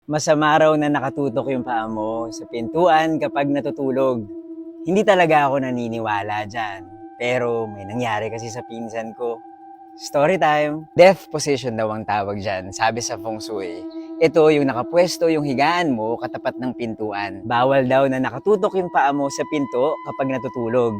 Masama raw na nakatutok yung paa mo sa pintuan kapag natutulog. Hindi talaga ako naniniwala dyan. Pero may nangyari kasi sa pinsan ko. Story time! Death position daw ang tawag dyan, sabi sa feng shui. Ito yung nakapwesto yung higaan mo katapat ng pintuan. Bawal daw na nakatutok yung paa mo sa pinto kapag natutulog.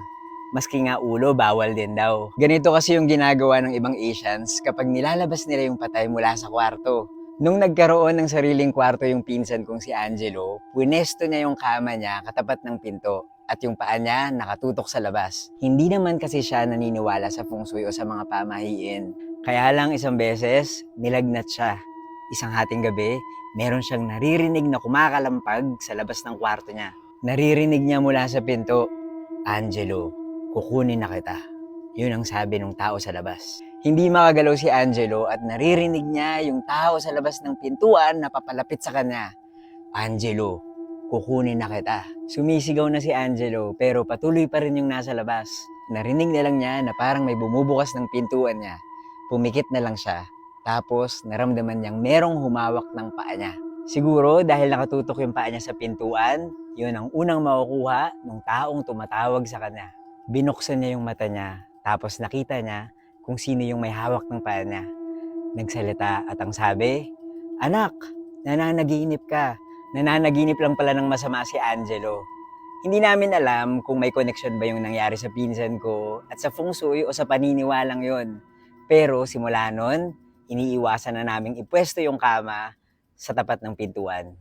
Maski nga ulo, bawal din daw. Ganito kasi yung ginagawa ng ibang Asians kapag nilalabas nila yung patay mula sa kwarto. Nung nagkaroon ng sariling kwarto yung pinsan kong si Angelo, punesto niya yung kama niya katapat ng pinto at yung paa niya nakatutok sa labas. Hindi naman kasi siya naniniwala sa feng shui o sa mga pamahiin. Kaya lang isang beses, nilagnat siya. Isang hating gabi, meron siyang naririnig na kumakalampag sa labas ng kwarto niya. Naririnig niya mula sa pinto, "Angelo, kukunin na kita." Yun ang sabi ng tao sa labas. Hindi makagalaw si Angelo at naririnig niya yung tao sa labas ng pintuan na papalapit sa kanya. "Angelo, kukunin na kita." Sumisigaw na si Angelo pero patuloy pa rin yung nasa labas. Narinig na lang niya na parang may bumubukas ng pintuan niya. Pumikit na lang siya. Tapos naramdaman niyang merong humawak ng paa niya. Siguro dahil nakatutok yung paa niya sa pintuan, yun ang unang makukuha ng taong tumatawag sa kanya. Binuksan niya yung mata niya, tapos nakita niya kung sino yung may hawak ng paa niya. Nagsalita at ang sabi, "Anak, nananaginip ka." Nananaginip lang pala ng masama si Angelo. Hindi namin alam kung may connection ba yung nangyari sa pinsan ko at sa feng shui o sa paniniwalang yon. Pero simula nun, iniiwasan na naming ipwesto yung kama sa tapat ng pintuan.